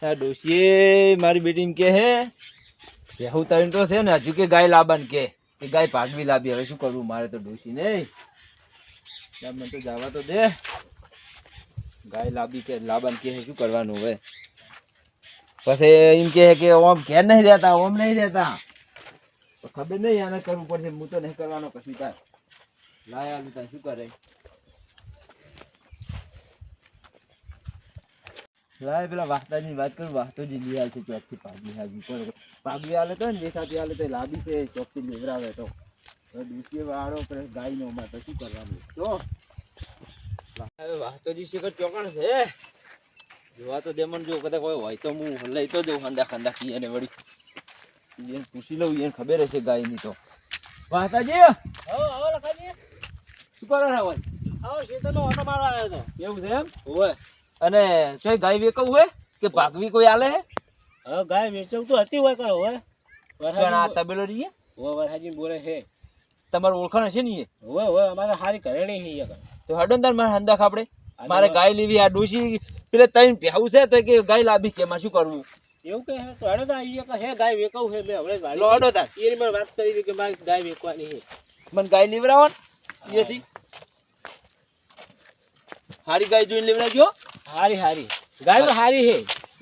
આ ડોશીએ મારી બેટી કે હે બેહું તરીને તો છે ને હજુ કે ગાય લાબાન કે ગાય ભાગવી લાવી. હવે શું કરવું મારે તો ડોશી નહીં મને તો જવા તો દે. ગાય લાવી કે લાબાન કે શું કરવાનું હવે. પછી એમ કે ઓમ ઘેર નહીં રહેતા ઓમ નહીં રહેતા ખબર નહીં આને કરવું પડશે. હું તો નહીં કરવાનો કશું તાર લાયા તાર શું કરે લાય પેલા વાહતાની વાત કરું. વાહતોજી લઈ આવે છે ચોકથી પાગવી હાજી પણ પાગવી આલે તો ને વેસાતી આલે તો લાવી છે ચોકથી લેવરાવે તો દૂસરી વાળો ગાય નો માં તો શું કરવાનું. તો હવે વાહતોજી શેકર ચોકણ છે જોવા તો દે મને. જો કદાચ કોઈ હોય તો હું લઈ તો જઉં ખંદા ખંદા કી એને વળી એને પૂછી લઉં. એને ખબર હશે ગાય ની તો. વાહતાજી આવો લખાજી શું કરો હોય આવો શેતરનો ઓટો મારવા આવ્યો તો. એવું છે એમ હોય. અને ચોય ગાય વેકવું હોય કે ભાગવી કોઈ આલે હે. હવે ગાય વેચવું તો હતી હોય કરો હોય પણ આ તબેલો રહીએ હોય વરહાજી બોલે છે. તમારું ઓળખાણ હશે ને એ હોય હોય અમારે હારી ઘરેણી છે તો હડો તાર મારે હંદાખ આપણે મારે ગાય લેવી. આ ડોશી પેલે તઈને ભેવું છે તો કે ગાય લાવી કે માં શું કરવું એવું કે તો હડો તો અહીંયા હે ગાય વેકવું છે. મેં હવે લો હડો તાર એની મને વાત કરી હતી કે મારી ગાય વેકવાની છે. મને ગાય લેવરાવો ને એથી હારી ગાય જોઈને લેવરાજો. હારી હારી ગાય તો હારી છે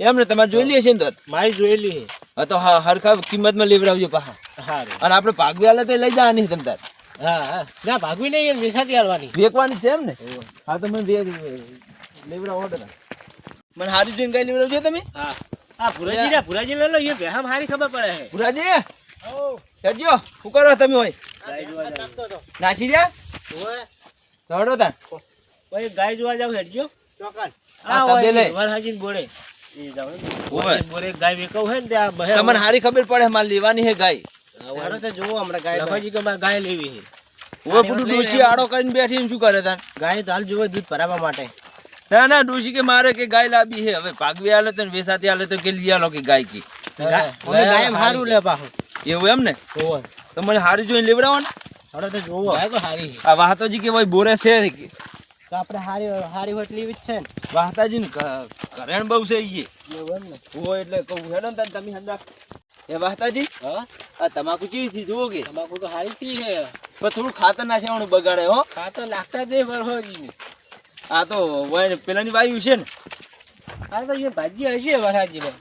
એમ ને તમારે જોઈ લઈએ છે ને તો મારી જોયેલી છે. હા તો હરખા કિંમતમાં લેવરાવજો પાછા. હારું અને આપણે ભાગવી આલે તો લઈ જવાની તમ તાર. હા હા ના ભાગવી નહીં વેસાતી હાલવાની વેકવાની છે એમ ને. હા તો મને લેવરાવો ઓર્ડર મને હારી જોઈને ગાય લેવરાવજો તમે. હા હા ભુરાજી લે લો એ બેહામ હારી ખબર પડે છે. ભુરાજી હેડજો શું કરો તમે હોય ગાય જોવા જાવ નાસી રહ્યા હોય સડો તાર ભાઈ ગાય જોવા જાવ હેડજો ચોકન આ તબેલે વરહાજી બોલે એ જાવ ઓય બોલે ગાય વેકવ હે ને ત્યાં બહે તમને હારી ખબર પડે મારે લેવાની હે ગાય. હારો તો જોવો હમણાં ગાય લખાજી કે મારે ગાય લેવી છે. ઓય બધું ડોશી આડો કરીને બેઠી એમ શું કરે તાર. ગાય તો હાલ જોવે દૂધ ભરાવા માટે. ના ના ડોશી કે મારે કે ગાય લાવી હે. હવે ભાગવી આલે તો ને વેસાતી આલે તો કે લઈ આલો કે ગાય કી ગાય એમ હારું લે પાછું એવું એમ ને. ઓય તો મને હારી જોઈને લેવડાવો ને. હારો તો જોવો ગાય તો હારી છે. આ વાહતોજી કે ભાઈ બોરે છે તો આપણે હારી હારી હોટ લેવી જ છે ને. વાહતાજી ને કરેણ બહુ છે ઈ એવું ને હોય એટલે કહું હેડો ને તમે હંદા એ વાહતાજી હા આ તમાકુ ચીવી થી જુઓ કે તમાકુ તો હારી થી છે પણ થોડું ખાતર નાખવાનું બગાડે હો. ખાતર લાગતા જ વરહોજી આ તો હોય પેલાની વાયુ છે ને. આ તો એ ભાજી હશે વરહાજી ને.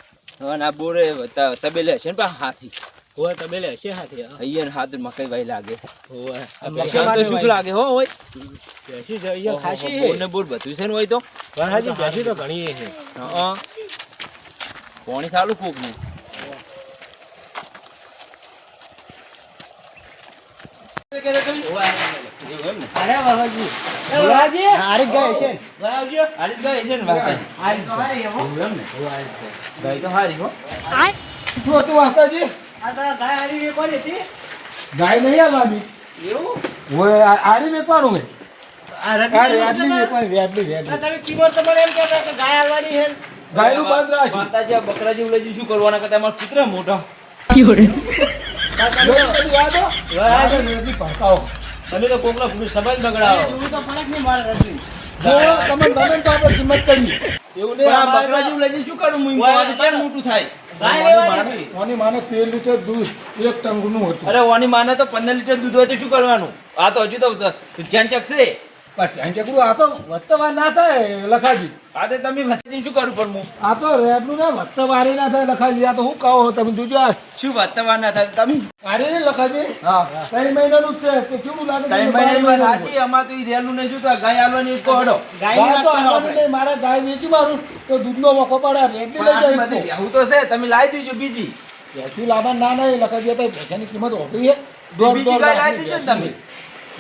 અને આ બોરે તબેલે હશે ને પણ હાથી હોય તબેલે હશે હાથી. અહીંયા હાથ મકાઈ વાય લાગે હોય તો શું લાગે હો હોય બેસી જ અહીંયા ખાસી છે બોર ને બોર બધું છે ને હોય તો વરહાજી બેસી તો ઘણી છે. હા પાણી સારું કોક નું ગાય નહીં આવવાની હોય આડી મેકવાનું હોય. ગાયનું બંધ રાખી બકરા જેવું લઈ શું કરવાના કરતા અમારા કૂતરા મોટા તમે તો કોકલા સબાઈ બગડાવો તમે ગમે તો આપણે કિંમત કરીએ. એવું નહીં બકરા જેવું લઈ શું કરું હું કેમ મોટું થાય. ઓની માને 13 લીટર દૂધ એક ટંગનું હતું. અરે ઓની માને તો 15 લીટર દૂધ હોય તો શું કરવાનું. આ તો હજુ તો જ્યાં ચકશે પણ ચકડું આ તો વધતા ના થાય લખાજી. આ તો તમે વચ્ચે શું કરું પણ હું આ તો રેડનું ના વધતા વારી ના થાય લખાજી. આ તો હું કહો તમે જોજો આ શું વાતવા ના થાય તમે આરે ને લખાજી. હા 3 મહિનાનું જ છે તો કેવું લાગે 3 મહિનાની વાત સાચી. અમાર તો ઈ રેલું નહીં જોતા ગાય આલવાની એક હડો ગાય તો આવવાની નહીં. મારા ગાય વેચી મારું તો દૂધનો વખો પડે રેડની લઈ જાય. હું તો છે તમે લાવી દીજો બીજી બેસી લાવવા ના નહીં લખાજી. તો બેસાની કિંમત હોતી છે બીજી ગાય લાવી દીજો ને તમે.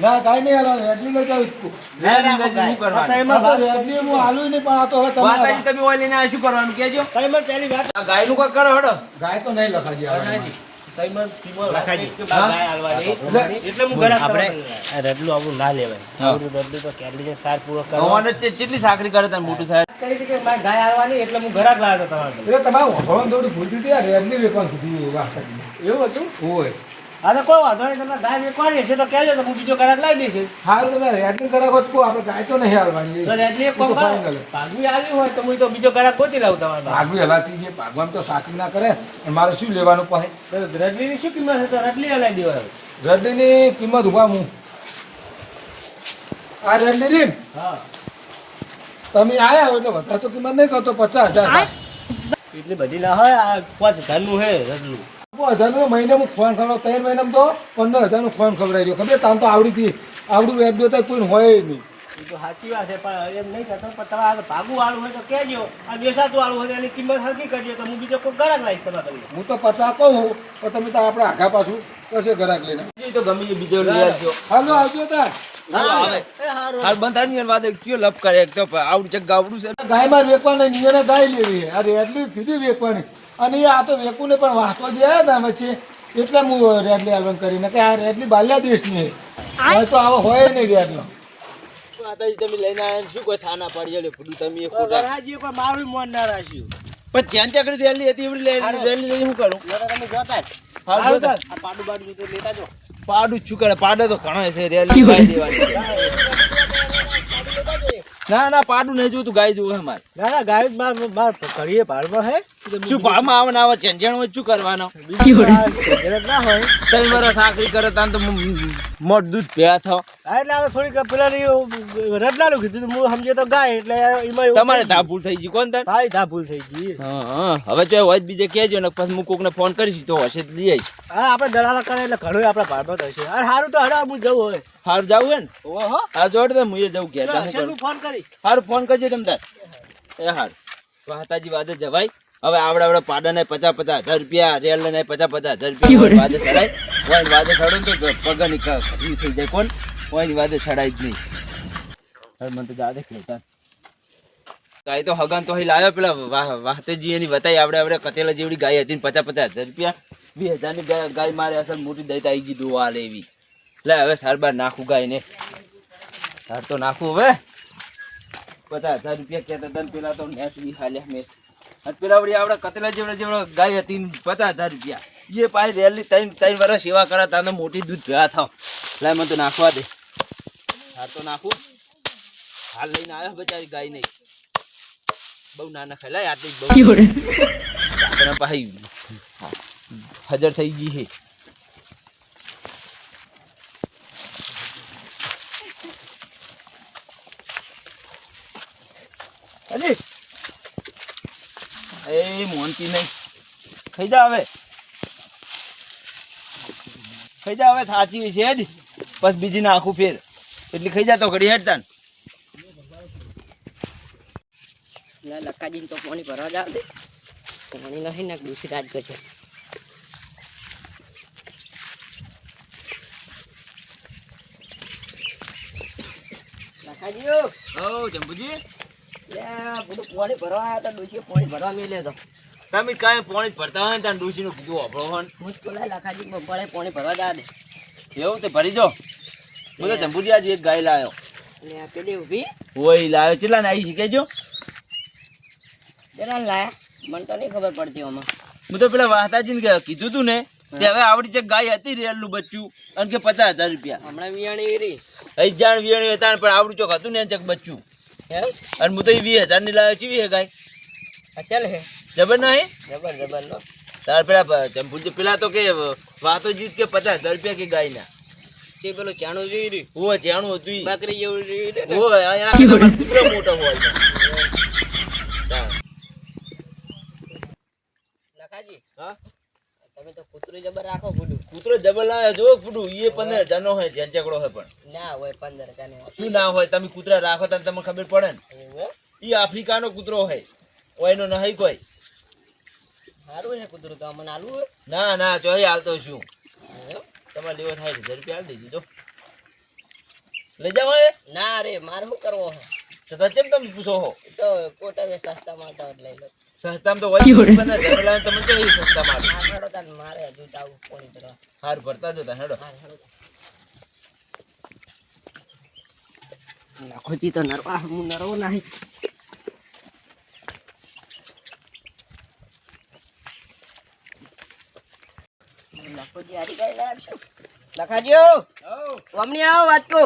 ના ગાય નહીં હાલવાની રેડની લઈ જાવ છું. શું કરવાનું રેડની હું હાલું નહીં પણ આ તો હવે વાતાજી તમે તમે ઓય લઈને શું કરવાનું કેજો. પહેલી વાત આ ગાયનું કોઈ કરો હડો ગાય તો નહીં લખાજી આવવાની. એટલે હું ઘરે આપણે રડલું આપણું ના લેવાય. રડલું તો કેરલી સાર પૂરો ભગવાન કેટલી સાકરી કરે તને મોટું થાય. કરી કે મારે ગાય આવવાની એટલે હું ઘરાક લાવ્યો તમારે. એટલે તમારે વખોળણ થોડી ભૂલતી હતી આ રેડની વેકવાનું કીધું વાત કરી. એવું હતું હોય હા તો કોઈ વાંધો નહીં, તમને ગાય વેચવાની હશે તો કહેજો તો હું બીજો કરાર લાવી દઈશ. હાલ તમે રેડની કરાવો તો કહો, આપણે ગાય તો નહીં હાલવાની. તો રેડલી એક એ તો કોમ કરો. final. ભાગવી આવી હોય તો હું તો બીજો કરાર ગોતી લાવું તમારા પાસે. ભાગવી હલાતી છે, ભાગવામાં તો સાકી ના કરે અને મારે શું લેવાનું પાસે? તો રડલીની શું કિંમત છે? તો રડલી હલાવી દેવાય. રેડની કિંમત ઉભા હું આ રેડની રીમ હા તમે આયા હોય એટલે વધારે તો કિંમત નહીં કરતો, 50,000. એટલી બધી ના હોય, આ 5,000 નું છે રડલું. 5,000 મહિને હું ફોન ખવડાવ, 3 મહિનામાં તો 15,000 નું ફોન ખવડાવી દો. ખબર તામ તો આવડું રેડિયો તો કોઈ હોય જ નહીં. એ તો સાચી વાત છે, પણ એમ નહીં કરતો. પણ તમારે ભાગું વાળું હોય તો કહેજો, આ બેસાતું વાળું હોય તો એની કિંમત હરકી કરજો તો હું બીજો કોઈ ગ્રાહક લાવીશ તમારા તમને. હું તો 50 કહું પણ તમે તો આપણે આઘા પાછું કશે ગ્રાહક લઈને એ તો ગમે એ બીજો લઈ આવજો. હાલો આવજો તાર. આવે હાલ બંધાની વાત કયો લપ કરે એક તો આવડું ચક ગાવડું છે. ગાય માં વેકવાની નિયને ગાય લેવી આ રેડલી કીધી વેકવાની અને એ આ તો વેકું ને પણ વાંચવા જે આવ્યા હતા વચ્ચે એટલે હું રેડલી આલવન કરીને કે આ રેડલી બાલ્યા દેશની હોય તો આવો હોય નહીં રેડલો. માતાજી તમે લઈને આયા ને શું કોઈ થાના પાડી એટલે ફૂડું તમે એ ખોટા રાજી પણ મારું મન ના રાખ્યું. પણ જ્યાં ત્યાં કરી રેલી હતી એવડી રેલી લઈને શું કરું? તમે જોતા જ. હાલ હારું જોતા. તાર. આ પાડું બાડું તો લેતા જો. પાડું જ શું કરે? પાડો તો ઘણો છે રેલી ગાય દેવાની. ના ના પાડું નહીં જોતું, ગાય જોવું છે મારે. ના ના ગાય માર ઘડીએ ભાડમાં હે. શું ભાળમાં આવે ને આવે ચેંજણ હોય શું કરવાનો? બીજું આ ઝઘડત ના હોય. 3 વર્ષ આકરી કરે તાન તો મોટ દૂધ ભેળા થાવ. હા, એટલે આ થોડીક પેલાની રટલાનું કીધું તું, હું સમજે તો ગાય એટલે એમાં એવું તમારે થઈ ધા ભૂલ થઈ ગઈ કોણ તાર? ગયું. હા ભૂલ થઈ ગઈ. હા હવે જો હોય બીજે કહેજો ને પછી હું કોકને ફોન કરીશ તો હશે તો લઈ આવીશ. હા આપણે દલાલા કરે એટલે ઘણું આપણા ભાડમાં થશે. અરે સારું તો હડા હું જવું હોય. હાર જાવું હે ને? ઓહો હા જોડ દે હું એ જવું ઘેર. હશે હું ફોન કરી. હારું ફોન કરજો તમ તાર. એ હાર વાતાજી વાદે જવાય. હવે આવડા પાડા ને 50,000 રૂપિયા, રેલ ને 50,000 રૂપિયા વાદે સડાય. હોય વાદે સડો ને તો પગની ખરી થઈ જાય. કોણ હોય વાદે સડાય જ નહીં. હવે મને તો જાદે ખેતા ગાય તો હગાન તો અહીં લાવ્યો પેલા વાહતેજી એની વતાઈ આવડે કતેલા જેવડી ગાય હતી ને 50,000 રૂપિયા 20,000 ની ગાય મારે અસલ મોટી દઈ આવી ગઈ દોવા લેવી. લે હવે સારબાર નાખું ગાય ને સાર તો નાખું હવે. 50,000 રૂપિયા કહેતા હતા ને પેલા તો નેટ બી ખાલ્યા મેં. અને પેલા વળી આવડે કતેલા જેવડે ગાય હતી 50,000 રૂપિયા એ પાછી રેલી 3 વર્ષ સેવા કરા તા તો મોટી દૂધ ભેળા થાવ. લે મને તો નાખવા દે. સાર તો નાખું. હાલ લઈને આવ્યો બચારી ગાય નહીં બહુ નાના ખેલાય આટલી બહુ પાછી હજર થઈ ગઈ છે. અલી એ મોનતી નહીં ખાઈ જા હવે. ખાઈ જા હવે સાચી છે જ બસ બીજી નાખું ફેર એટલે ખાઈ જા તો ઘડી હેડતા ને. લકાજી તો પાણી ભરવા જાવ દે. પાણી નહીં ને દૂષિત આજ કરશે. લકાજી ઓ જંબુજી લે બધું પાણી ભરવા આવ્યા તો ડૂસી પાણી ભરવા મેલે તો. તમે કાંઈ પાણી જ ભરતા હોય ને ત્યાં ડોશી નું કીધું વાપરો હોય હું જ બોલાય લકાજી બપોરે પાણી ભરવા જાવ દે. એવું તે ભરી જો. હું તો જંબુજી આજે એક ગાય લાવ્યો. એટલે આ પેલી ઊભી ઓય લાવ્યો કેટલા ને આવી છે કેજો. જરા લાયા મને તો નહીં ખબર પડતી આમાં. હું તો પેલા વાહતાજી ને કીધું તું ને તે હવે આવડી જે ગાય હતી રેલનું બચ્ચું અને કે 50,000 રૂપિયા હમણાં વિયાણી રી અહીં જાણ વિયાણી હતા પણ આવડું ચોક હતું ને ચક બચ્ચું હે અને હું તો 20,000 ની લાવ્યો ચીવી હે ગાય અચલ હે જબર નહીં. જબર જબર લો. તાર પેલા જંબુજી પેલા તો કે વાતો જીત કે 50,000 રૂપિયા કે ગાય ના છે પેલો ચાણું જોઈ રી ઓ જાણું હતું બકરી જેવું જોઈ રે ને. ઓ એના કરતાં કૂતરો મોટો હોય છે. લકાજી હા તમે તો કૂતરું જબર રાખો ફૂડું. કૂતરો જબર લાવે જો ફૂડું એ 15,000 નો હોય ચેંચકડો હોય પણ ના હોય 15,000 ને શું ના હોય તમે કૂતરા રાખો તો તમને ખબર પડે ને. એવું એ આફ્રિકાનો કૂતરો હોય ઓયનો નહીં કોઈ. સારું છે કૂતરું તો અમને આલવું હોય. ના ના ચોહી હાલતો છું એવું? તમારે લેવો થાય 1,000 રૂપિયા હાલ દેજો જો લઈ જાવ હવે. ના રે મારે શું કરવો હે તો કેમ તમે પૂછો હો એ તો કોટા સસ્તા મળતા હોય લઈ લો. સસ્તામાં તો હોય 15,000 લાવે તમે તો એ સસ્તામાં આવે. હા હેડો તાર મારે હજુ તો આવું ફોન કરવા. હાર ભરતા જતા હેડો. હા હેડો. લાખોજી તો નરવા હું નરવો નહીં. લખોજી હારી ગાય લાયા છો લખાજો અમને આવો વાત કો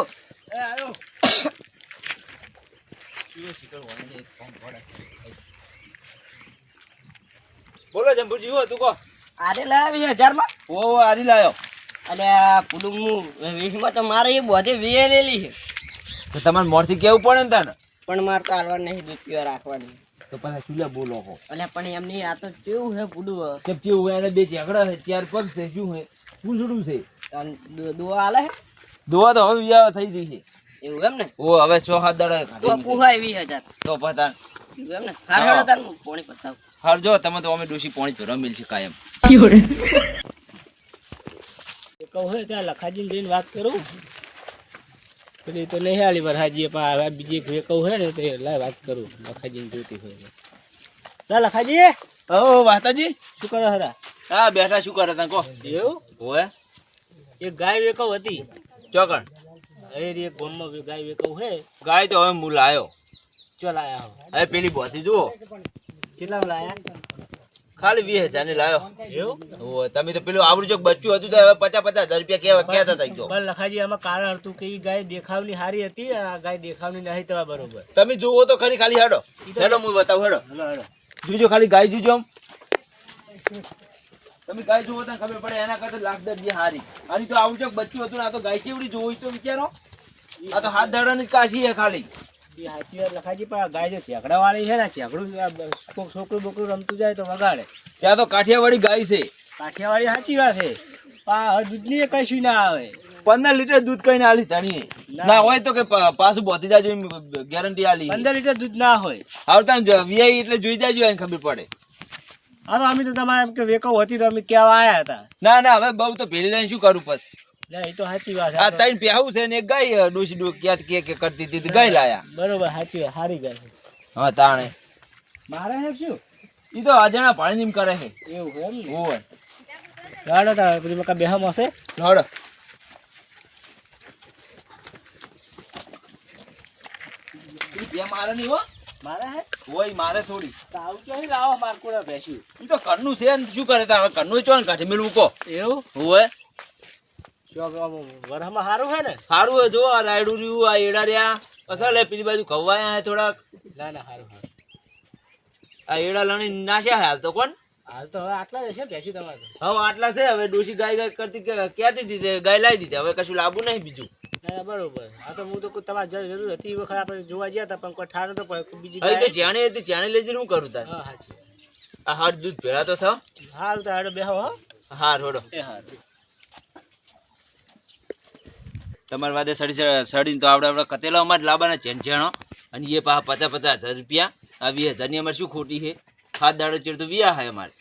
એ આયો કેવો શીકર વાળે એક ફોન પડે બોલો જંબુજી હો તું કો આરે લાયા 20000 માં ઓ આરી લાયો અને પુલું હું વીસમાં તો મારે એ બધે વેલેલી છે તો તમારે મોરથી કેવું પડે ને તાને પણ મારે તો હાલવા નહીં દૂધ પીવા રાખવાની તો પાછા ચૂલા બોલો હો એટલે પણ એમની આ તો કેવું છે પુલું કેમ કેવું હોય એને બે ઝઘડા છે ચાર પગ છે શું છે પૂંછડું છે દોવા હાલે છે દોવા તો હવે વિવાહ થઈ ગઈ છે એવું એમ ને ઓ હવે 6-7 દાડા તો પુહાય 20000 તો પતા એવું એમ ને હાર હેડો તાર પોણી પતાવ હાર જો તમે તો અમે ડોશી પોણી ભરવા મિલ છે કાયમ કહું હે ત્યાં લખાજીને જઈને વાત કરું પેલી તો નહીં હાલી વરહાજી પણ હવે બીજી એક કહું હે ને તે લાય વાત કરું લખાજીને જોતી હોય ના લખાજી ઓ વાતાજી શું કરો હરા હા બેઠા શું કરે તને કો એવું ઓએ એક ગાય વેકવ હતી ચોકણ એ રી એક ગોમમાં ગાય વેકવ હે ગાય તો હવે મૂલ આવ્યો ચલ આયા હો હવે પેલી બોથી જુઓ કેટલા લાયા ખાલી 20000 ની લાયો એવું ઓ તમે તો પેલું આવડું ચોક બચ્ચું હતું તો હવે 50,000 રૂપિયા કહેતા હતા તો પણ લખાજી આમાં કારણ હતું કે ઈ ગાય દેખાવની હારી હતી અને આ ગાય દેખાવની નહીં તમારા બરોબર તમે જુઓ તો ખરી ખાલી હેડો હેડો હું બતાવું હેડો હલો હલો જોજો ખાલી ગાય જોજો આમ તમે ગાય જુઓ તો ખબર પડે એના કરતા લાખ દર હારી આની તો આવડું ચોક બચ્ચું હતું ને આ તો ગાય કેવડી જોઈ તો વિચારો આ તો હાથ દાડાની જ કાશી છે ખાલી એ હાચી વાત લખાજી પણ આ ગાય જો ચેકડા વાળી છે ને ચેકડું કોક છોકરું બોકરું રમતું જાય તો વગાડે ત્યાં તો કાઠિયાવાડી ગાય છે કાઠિયાવાડી સાચી વાત છે પણ આ દૂધની એ કશું ના આવે 15 લીટર દૂધ કઈને આલી ધણીએ ના હોય તો કે પાછું બોતી જાજો ગેરંટી આલી 15 લીટર દૂધ ના હોય આવતા વીઆઈ એટલે જોઈ જાજો એને ખબર પડે હા તો અમે તો તમારે એમ કે વેકવ હતી તો અમે કહેવા આવ્યા હતા ના ના હવે બહુ તો પેલી લઈને શું કરું પછી ના એ તો સાચી વાત આ છે ત્રણ પ્યાહું છે ને એક ગાય ડોસી ડો ક્યાં કે કરતી હતી તો ગાય લાયા બરોબર સાચી વાત હારી ગાય છે હા તાણે મારે છે શું ઈ તો અજાણા પાણી કરે છે એવું છે એમ ને ઓય ગાડો તારે પછી મકા બેહમ હશે હડ બે મારે નહીં હો મારે હે ઓય મારે થોડી તો આવું ક્યાંય લાવો માર કોડા બેસ્યું ઈ તો ઘરનું છે ને શું કરે તા હવે ઘરનું ચોન કાઢી મેળવું કો એવું ઓય વરહમાં સારું છે ને સારું હોય જો આ રાયડું રહ્યું આ એડા રહ્યા અસલ પેલી બાજુ ખવાયા થોડાક ના ના સારું સારું આ એડા લણી નાખ્યા હાલ તો કોણ હાલ તો હવે આટલા જ હશે બેસ્યું તમારે હવે આટલા છે હવે ડોશી ગાય ગાય કરતી ક્યાંથી દીધી ગાય લાવી દીધી હવે કશું લાવવું નહીં બીજું ના બરોબર હા તો હું તો તમારે જરૂર હતી એ વખત આપણે જોવા ગયા હતા પણ કોઈ ઠાર તો પડે બીજી હવે તો ગાય જાણે હતી જાણે લઈ જઈને શું કરું તાર હા સાચી આ હાથ દૂધ ભેળા તો થા સારું તો હાડો બેહો હો હા રોડો એ હારું તમારી વાદે સડીને તો આપણે કતેલા અમારે લાવવાના ચેણચેણો અને એ પાછા 50,000 રૂપિયા આ 20,000 ની અમારે શું ખોટી છે હાથ દાડો ચેડ તો વિયા હે અમારે